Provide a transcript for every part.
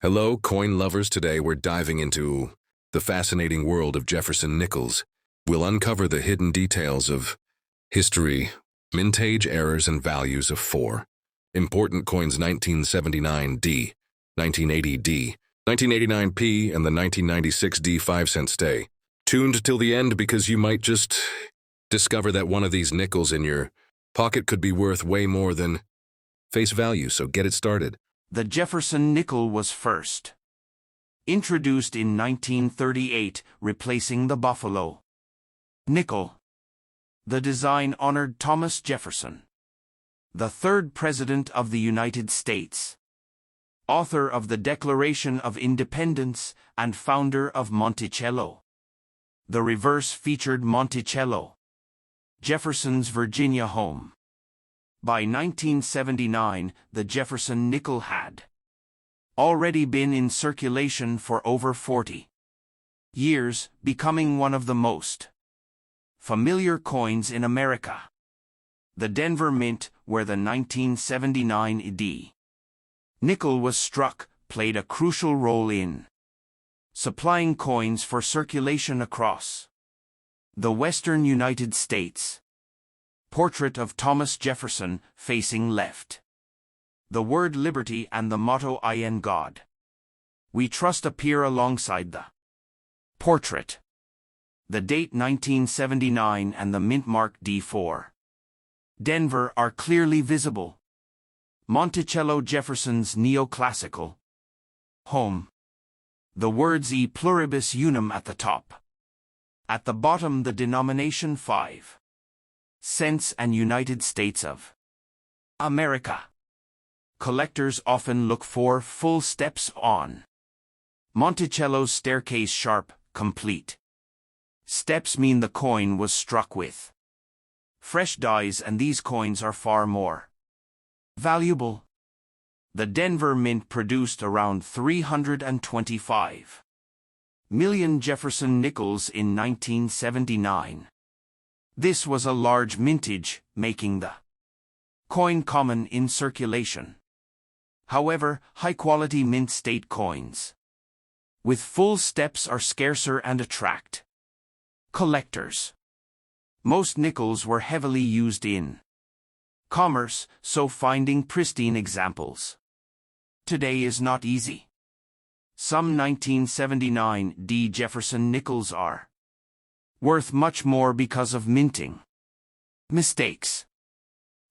Hello, coin lovers. Today we're diving into the fascinating world of Jefferson nickels. We'll uncover the hidden details of history, mintage errors, and values of four important coins: 1979D, 1980D, 1989P, and the 1996D 5-cent. Stay tuned till the end because you might just discover that one of these nickels in your pocket could be worth way more than face value, so get it started. The Jefferson nickel was first introduced in 1938, replacing the Buffalo nickel. The design honored Thomas Jefferson, the third President of the United States, author of the Declaration of Independence and founder of Monticello. The reverse featured Monticello, Jefferson's Virginia home. By 1979, the Jefferson nickel had already been in circulation for over 40 years, becoming one of the most familiar coins in America. The Denver Mint, where the 1979 D nickel was struck, played a crucial role in supplying coins for circulation across the western United States. Portrait of Thomas Jefferson, facing left. The word liberty and the motto "In God we trust" appear alongside the portrait. The date 1979 and the mint mark D4, Denver, are clearly visible. Monticello, Jefferson's neoclassical home. The words "E pluribus unum" at the top. At the bottom, the denomination 5 cents and United States of America. Collectors often look for full steps on Monticello's staircase. Sharp, complete steps mean the coin was struck with fresh dies, and these coins are far more valuable. The Denver Mint produced around 325 million Jefferson nickels in 1979. This was a large mintage, making the coin common in circulation. However, high-quality mint state coins with full steps are scarcer and attract collectors. Most nickels were heavily used in commerce, so finding pristine examples today is not easy. Some 1979 D Jefferson nickels are worth much more because of minting mistakes.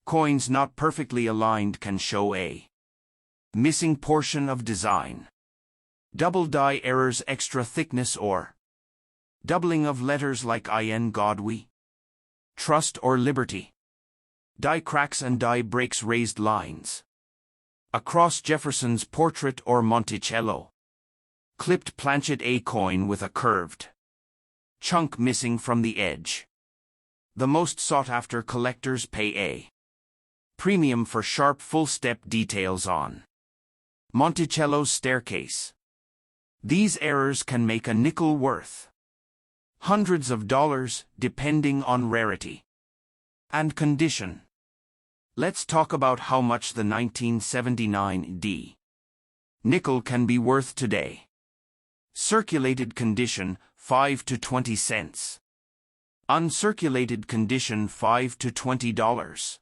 Coins not perfectly aligned can show a missing portion of design, double die errors, extra thickness, or doubling of letters like "In God we trust" or "Liberty." Die cracks and die breaks, raised lines across Jefferson's portrait or Monticello. Clipped planchet, a coin with a curved chunk missing from the edge. The most sought-after collectors pay a premium for sharp full-step details on Monticello's staircase. These errors can make a nickel worth hundreds of dollars, depending on rarity and condition. Let's talk about how much the 1979 D nickel can be worth today. Circulated condition, 5 to 20 cents. Uncirculated condition, $5 to $20.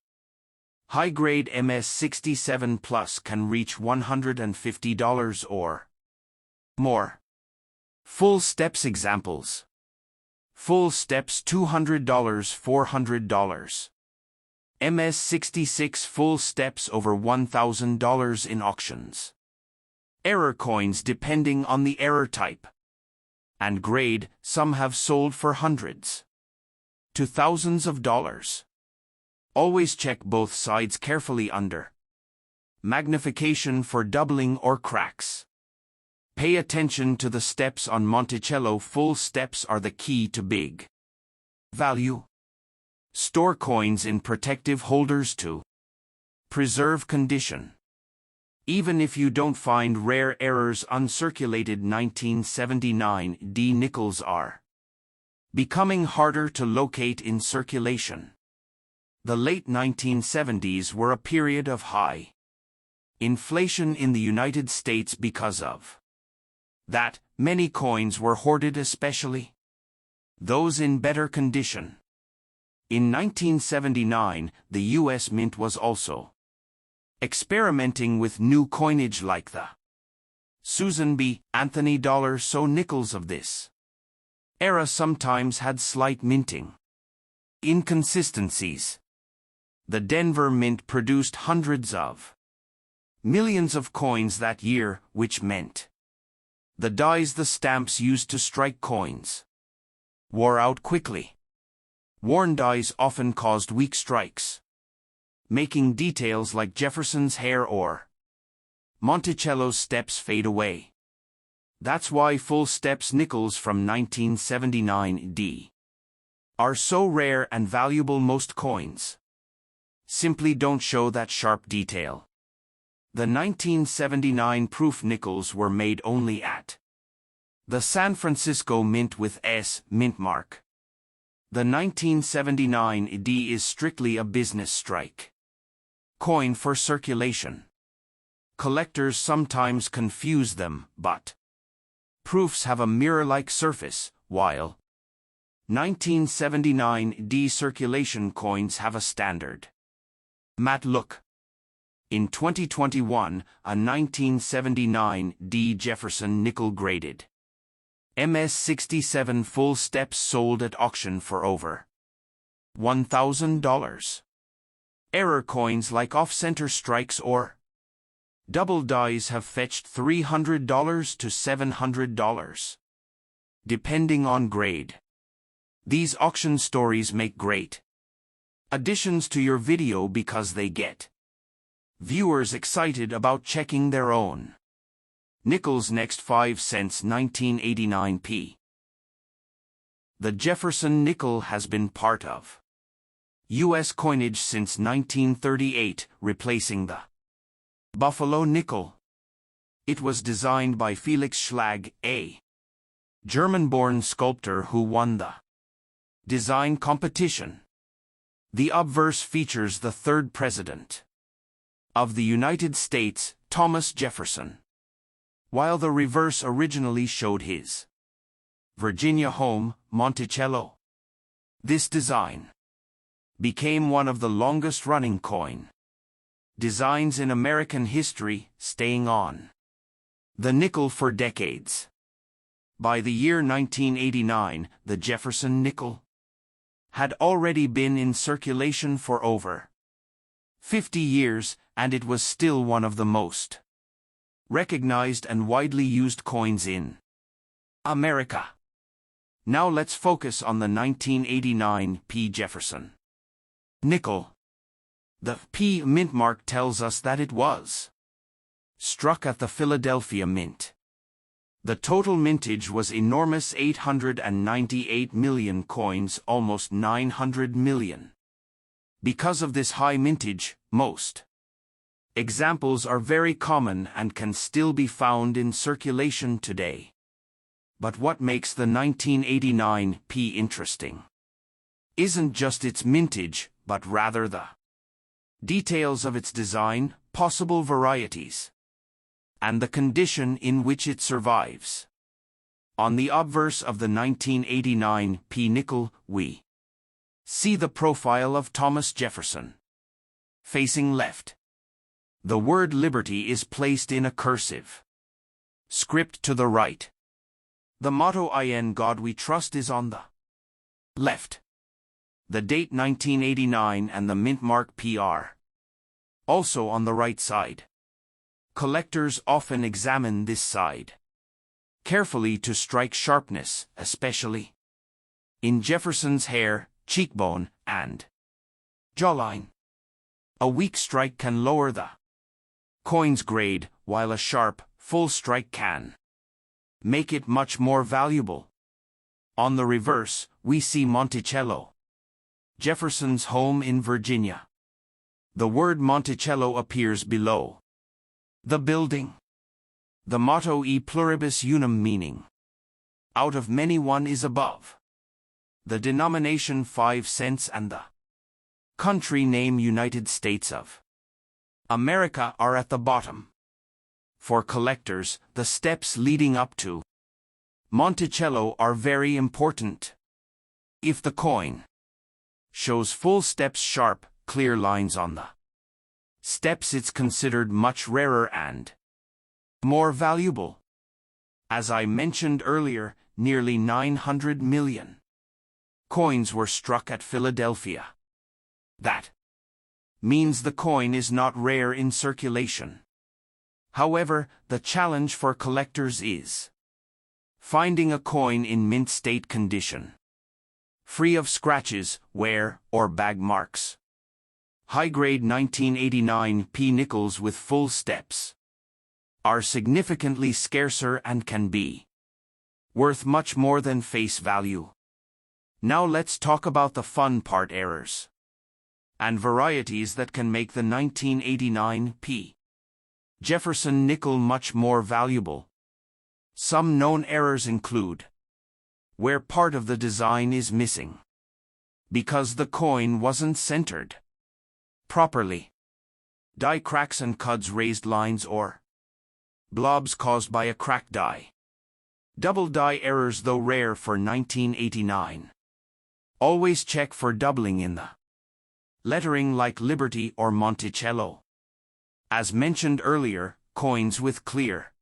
High-grade MS 67 Plus can reach $150 or more. Full steps examples. Full steps, $200, $400. MS 66 full steps, over $1,000 in auctions. Error coins, depending on the error type and grade, some have sold for hundreds to thousands of dollars. Always check both sides carefully under magnification for doubling or cracks. Pay attention to the steps on Monticello. Full steps are the key to big value. Store coins in protective holders to preserve condition. Even if you don't find rare errors, uncirculated 1979 D nickels are becoming harder to locate in circulation. The late 1970s were a period of high Inflation in the United States because of that, many coins were hoarded, especially those in better condition. In 1979, the U.S. Mint was also experimenting with new coinage like the Susan B. Anthony dollar, so nickels of this era sometimes had slight minting inconsistencies. The Denver Mint produced hundreds of millions of coins that year, which meant the dies, the stamps used to strike coins, wore out quickly. Worn dies often caused weak strikes, making details like Jefferson's hair or Monticello's steps fade away. That's why full steps nickels from 1979 D are so rare and valuable. Most coins simply don't show that sharp detail. The 1979 proof nickels were made only at the San Francisco Mint with S mint mark. The 1979 D is strictly a business strike coin for circulation. Collectors sometimes confuse them, but proofs have a mirror-like surface, while 1979 D circulation coins have a standard matte look. In 2021, a 1979 D Jefferson nickel-graded MS-67 full steps sold at auction for over $1,000. Error coins like off-center strikes or double dies have fetched $300 to $700, depending on grade. These auction stories make great additions to your video because they get viewers excited about checking their own nickels. Next, 5 cents 1989 p. The Jefferson nickel has been part of U.S. coinage since 1938, replacing the Buffalo nickel. It was designed by Felix Schlag, a German-born sculptor who won the design competition. The obverse features the third president of the United States, Thomas Jefferson, while the reverse originally showed his Virginia home, Monticello. This design became one of the longest-running coin designs in American history, staying on the nickel for decades. By the year 1989, the Jefferson nickel had already been in circulation for over 50 years, and it was still one of the most recognized and widely used coins in America. Now let's focus on the 1989 P. Jefferson nickel. The P mint mark tells us that it was struck at the Philadelphia Mint. The total mintage was enormous, 898 million coins, almost 900 million. Because of this high mintage, most examples are very common and can still be found in circulation today. But what makes the 1989 P interesting isn't just its mintage, but rather the details of its design, possible varieties, and the condition in which it survives. On the obverse of the 1989 P nickel, we see the profile of Thomas Jefferson. Facing left, the word liberty is placed in a cursive script to the right. The motto "In God We Trust" is on the left. The date 1989 and the mint mark PR also on the right side. Collectors often examine this side carefully to strike sharpness, especially in Jefferson's hair, cheekbone, and jawline. A weak strike can lower the coin's grade, while a sharp, full strike can make it much more valuable. On the reverse, we see Monticello, Jefferson's home in Virginia. The word Monticello appears below the building. The motto "E pluribus unum", meaning out of many one, is above. The denomination 5 cents and the country name United States of America are at the bottom. For collectors, the steps leading up to Monticello are very important. If the coin shows full steps, sharp, clear lines on the steps, it's considered much rarer and more valuable. As I mentioned earlier, nearly 900 million coins were struck at Philadelphia. That means the coin is not rare in circulation. However, the challenge for collectors is finding a coin in mint state condition, free of scratches, wear, or bag marks. High-grade 1989 p nickels with full steps are significantly scarcer and can be worth much more than face value. Now let's talk about the fun part: errors and varieties that can make the 1989 p Jefferson nickel much more valuable. Some known errors include where part of the design is missing because the coin wasn't centered properly, die cracks and cuds, raised lines or blobs caused by a cracked die. Double die errors, though rare for 1989. Always check for doubling in the lettering like Liberty or Monticello. As mentioned earlier, coins with clear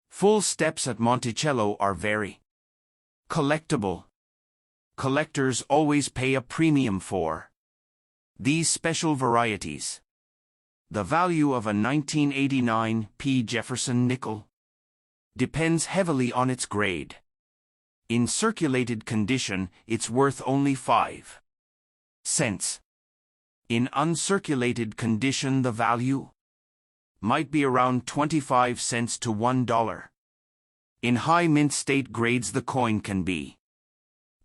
full steps at Monticello are very collectible. Collectors always pay a premium for these special varieties. The value of a 1989 p Jefferson nickel depends heavily on its grade. In circulated condition, it's worth only 5 cents. In uncirculated condition, the value might be around 25 cents to $1. In high mint state grades, the coin can be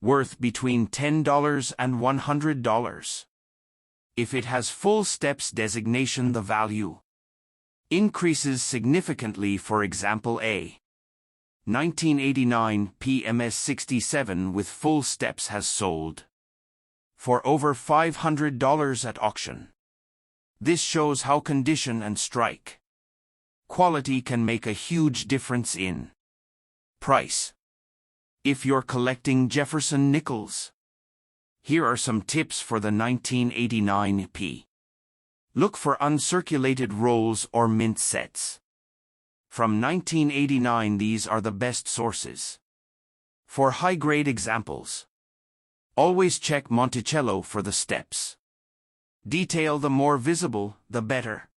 worth between $10 and $100. If it has full steps designation, the value increases significantly. For example, a 1989 PMS 67 with full steps has sold for over $500 at auction. This shows how condition and strike quality can make a huge difference in price. If you're collecting Jefferson nickels, here are some tips for the 1989 p. Look for uncirculated rolls or mint sets. From 1989, these are the best sources. For high-grade examples, always check Monticello for the steps detail. The more visible, the better.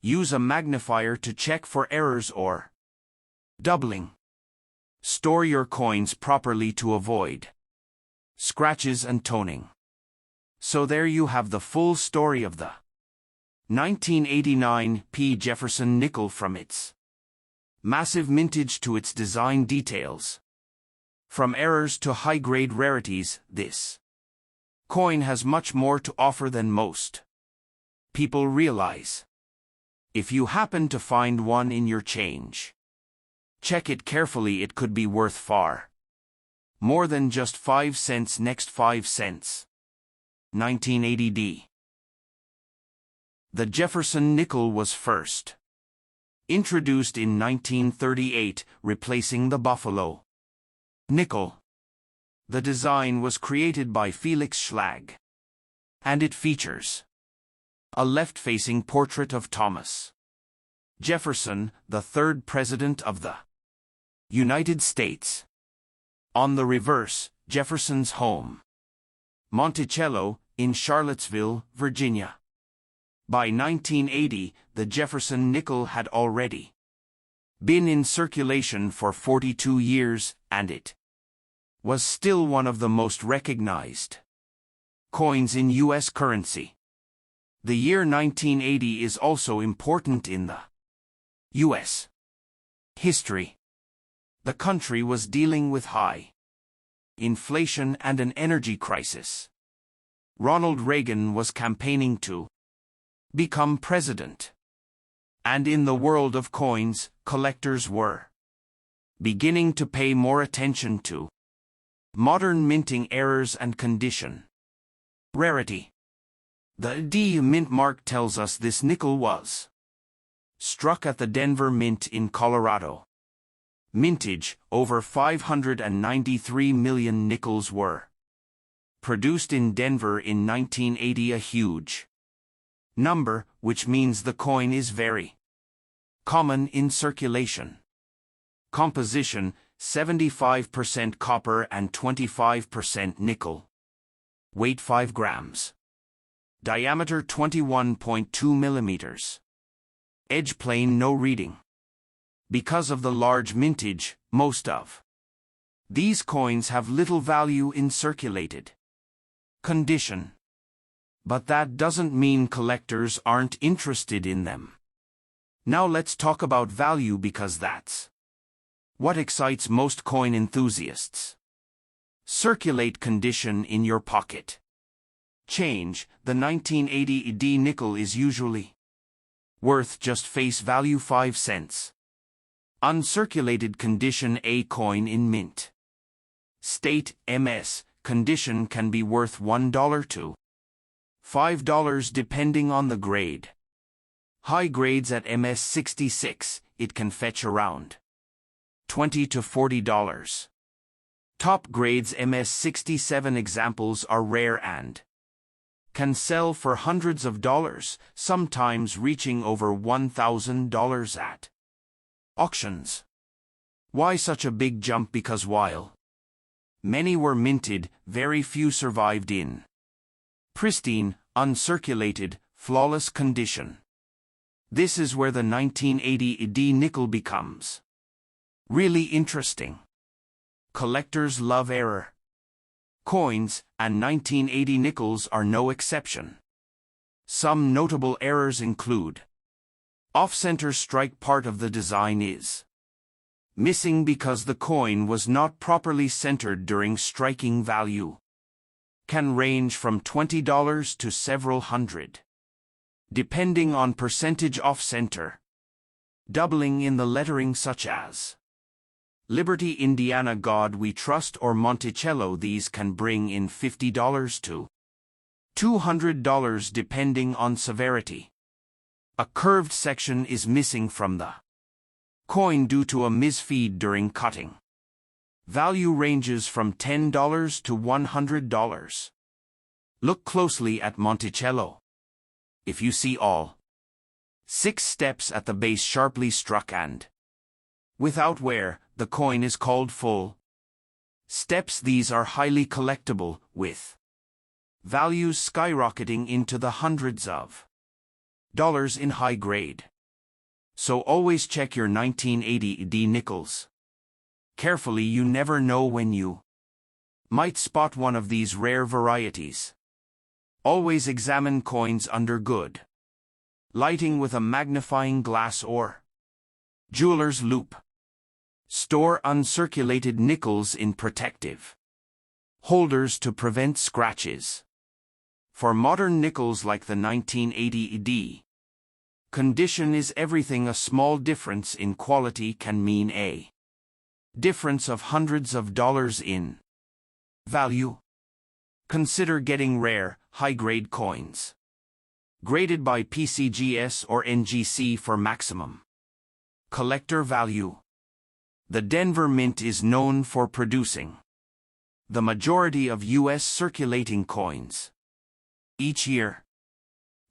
Use a magnifier to check for errors or doubling. Store your coins properly to avoid scratches and toning. So there you have the full story of the 1989 p Jefferson nickel, from its massive mintage to its design details. From errors to high-grade rarities, this coin has much more to offer than most people realize. If you happen to find one in your change, check it carefully. It could be worth far more than just 5 cents. Next, 5 cents. 1980D. The Jefferson nickel was first introduced in 1938, replacing the Buffalo nickel. The design was created by Felix Schlag, and it features a left-facing portrait of Thomas Jefferson, the third President of the United States. On the reverse, Jefferson's home, Monticello, in Charlottesville, Virginia. By 1980, the Jefferson nickel had already been in circulation for 42 years, and it was still one of the most recognized coins in U.S. currency. The year 1980 is also important in the U.S. history. The country was dealing with high inflation and an energy crisis. Ronald Reagan was campaigning to become president. And in the world of coins, collectors were beginning to pay more attention to modern minting errors and condition. Rarity. The D mint mark tells us this nickel was struck at the Denver Mint in Colorado. Mintage, over 593 million nickels were produced in Denver in 1980, a huge number, which means the coin is very common in circulation. Composition, 75% copper and 25% nickel. Weight 5 grams. Diameter 21.2 millimeters. Edge plain, no reading. Because of the large mintage, most of these coins have little value in circulated condition. But that doesn't mean collectors aren't interested in them. Now let's talk about value, because that's what excites most coin enthusiasts. Circulate condition in your pocket. Change, the 1980 D nickel is usually worth just face value 5 cents. Uncirculated condition A coin in mint state MS condition can be worth $1 to $5 depending on the grade. High grades at MS 66, it can fetch around $20 to $40. Top grades MS 67 examples are rare and can sell for hundreds of dollars, sometimes reaching over $1,000 at auctions. Why such a big jump? Because while many were minted, very few survived in pristine, uncirculated, flawless condition. This is where the 1980 D nickel becomes really interesting. Collectors love error coins, and 1980 nickels are no exception. Some notable errors include: off-center strike, part of the design is missing because the coin was not properly centered during striking. Value can range from $20 to several hundred, depending on percentage off-center. Doubling in the lettering, such as Liberty, Indiana, God We Trust, or Monticello, these can bring in $50 to $200 depending on severity. A curved section is missing from the coin due to a misfeed during cutting. Value ranges from $10 to $100. Look closely at Monticello. If you see all 6 steps at the base sharply struck and without wear, the coin is called full steps. These are highly collectible, with values skyrocketing into the hundreds of dollars in high grade. So always check your 1980 D nickels carefully. You never know when you might spot one of these rare varieties. Always examine coins under good lighting with a magnifying glass or jeweler's loupe. Store uncirculated nickels in protective holders to prevent scratches. For modern nickels like the 1980 D, condition is everything. A small difference in quality can mean a difference of hundreds of dollars in value. Consider getting rare, high-grade coins graded by PCGS or NGC for maximum collector value. The Denver Mint is known for producing the majority of U.S. circulating coins each year.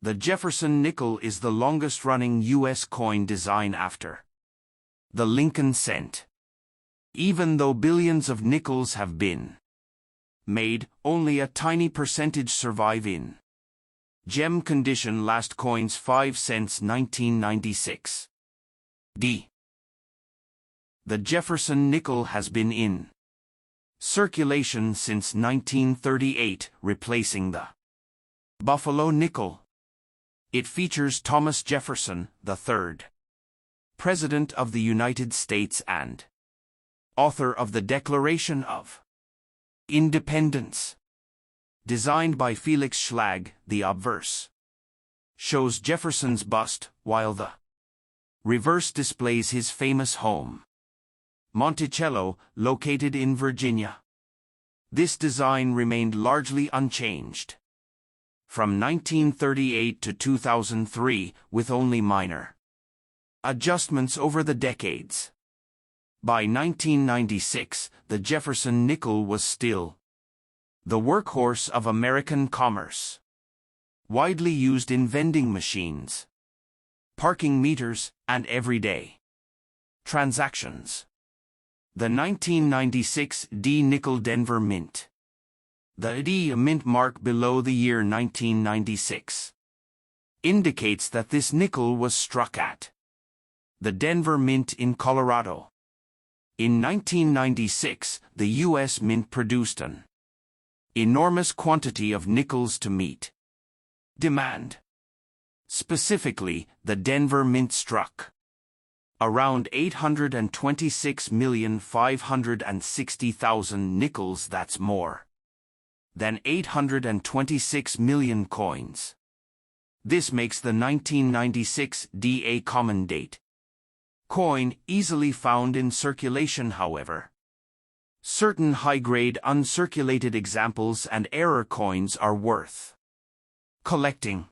The Jefferson nickel is the longest-running U.S. coin design after the Lincoln cent. Even though billions of nickels have been made, only a tiny percentage survive in gem condition. Last coins 5 cents 1996. D. The Jefferson nickel has been in circulation since 1938, replacing the Buffalo nickel. It features Thomas Jefferson, the third President of the United States and author of the Declaration of Independence. Designed by Felix Schlag, the obverse shows Jefferson's bust, while the reverse displays his famous home, Monticello, located in Virginia. This design remained largely unchanged from 1938 to 2003, with only minor adjustments over the decades. By 1996, the Jefferson nickel was still the workhorse of American commerce, widely used in vending machines, parking meters, and everyday transactions. The 1996 D nickel Denver Mint. The D mint mark below the year 1996 indicates that this nickel was struck at the Denver Mint in Colorado. In 1996, the U.S. Mint produced an enormous quantity of nickels to meet demand. Specifically, the Denver Mint struck around 826,560,000 nickels. That's more than 826 million coins. This makes the 1996 D a common date coin, easily found in circulation. However, certain high-grade uncirculated examples and error coins are worth collecting.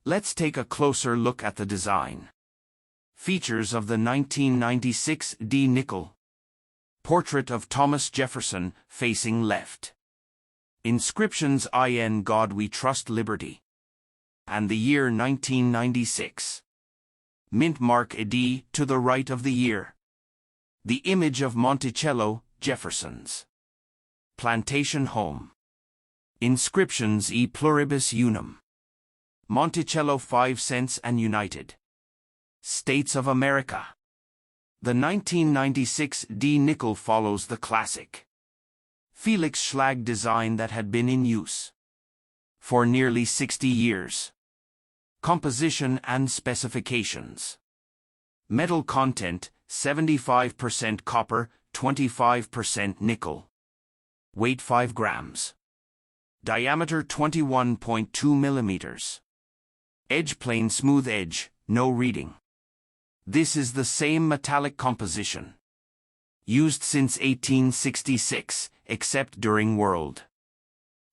Let's take a closer look at the design features of the 1996 D nickel. Portrait of Thomas Jefferson, facing left. Inscriptions: In God We Trust, Liberty. And the year 1996. Mint mark D to the right of the year. The image of Monticello, Jefferson's plantation home. Inscriptions: E pluribus unum. Monticello 5 cents and United States of America. The 1996 D nickel follows the classic Felix Schlag design that had been in use for nearly 60 years. Composition and specifications. Metal content: 75% copper, 25% nickel. Weight 5 grams. Diameter 21.2 millimeters. Edge plain, smooth edge, no reading. This is the same metallic composition used since 1866, except during World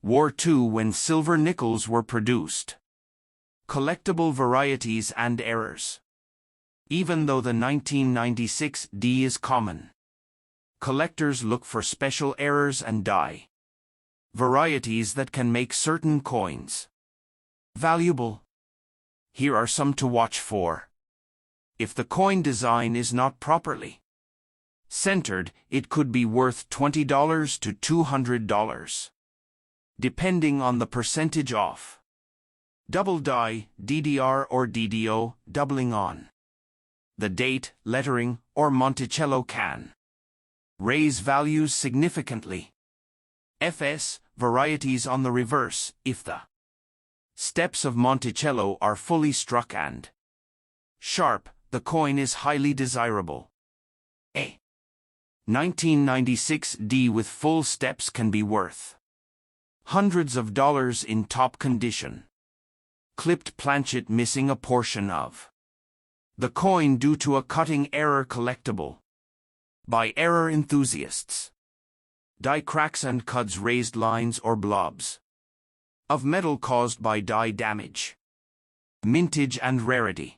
War II, when silver nickels were produced. Collectible varieties and errors. Even though the 1996 D is common, collectors look for special errors and die varieties that can make certain coins valuable. Here are some to watch for. If the coin design is not properly centered, it could be worth $20 to $200, depending on the percentage off. Double die, DDR or DDO, doubling on the date, lettering, or Monticello can raise values significantly. FS, varieties on the reverse: if the steps of Monticello are fully struck and sharp, the coin is highly desirable. A 1996 D with full steps can be worth hundreds of dollars in top condition. Clipped planchet missing a portion of the coin due to a cutting error, collectible by error enthusiasts. Die cracks and cuts, raised lines or blobs of metal caused by die damage. Mintage and rarity.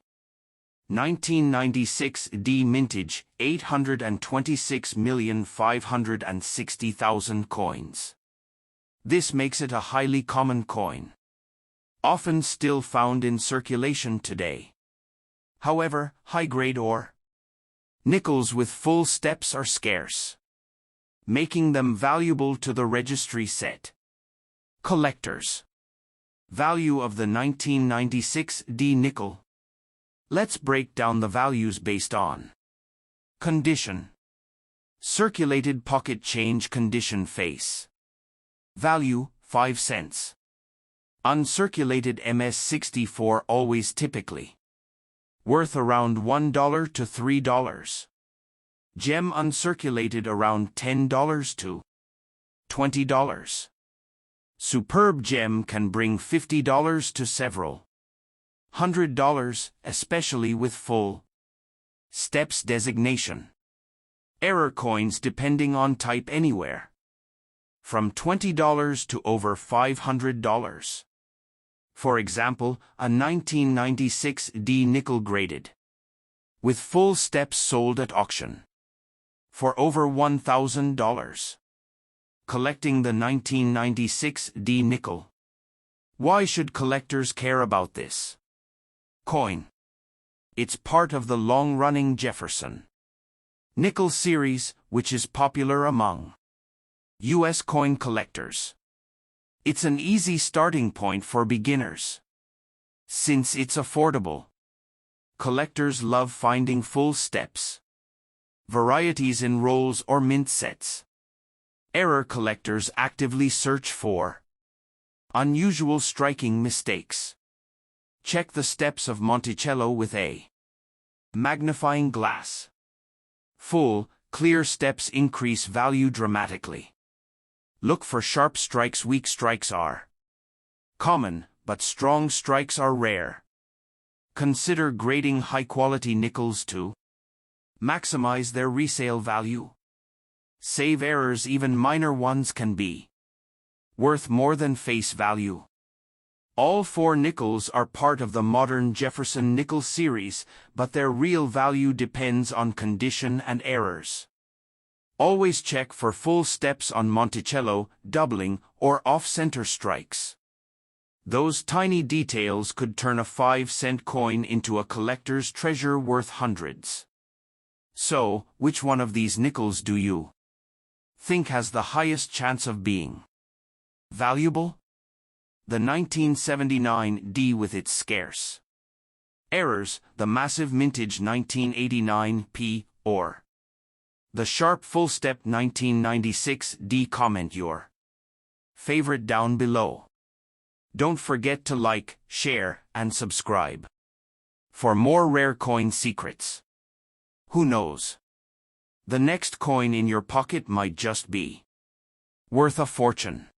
1996 D mintage, 826,560,000 coins. This makes it a highly common coin, often still found in circulation today. However, high-grade or nickels with full steps are scarce, making them valuable to the registry set collectors. Value of the 1996 D nickel. Let's break down the values based on condition. Circulated pocket change condition: face value 5 cents. Uncirculated MS-64 always typically worth around $1 to $3. Gem uncirculated around $10 to $20. Superb gem can bring $50 to several $100, especially with full steps designation. Error coins, depending on type, anywhere from $20 to over $500. For example, a 1996 D nickel graded, with full steps sold at auction for over $1,000. Collecting the 1996 D nickel. Why should collectors care about this coin? It's part of the long-running Jefferson nickel series, which is popular among U.S. coin collectors. It's an easy starting point for beginners. Since it's affordable, collectors love finding full steps, varieties in rolls or mint sets. Error collectors actively search for unusual striking mistakes. Check the steps of Monticello with a magnifying glass. Full, clear steps increase value dramatically. Look for sharp strikes. Weak strikes are common, but strong strikes are rare. Consider grading high-quality nickels to maximize their resale value. Save errors. Even minor ones can be worth more than face value. All four nickels are part of the modern Jefferson nickel series, but their real value depends on condition and errors. Always check for full steps on Monticello, doubling, or off-center strikes. Those tiny details could turn a 5-cent coin into a collector's treasure worth hundreds. So, which one of these nickels do you think has the highest chance of being valuable? The 1979 D with its scarce errors, the massive mintage 1989 P, or the sharp full-step 1996 D. Comment your favorite down below. Don't forget to like, share, and subscribe for more rare coin secrets. Who knows? The next coin in your pocket might just be worth a fortune.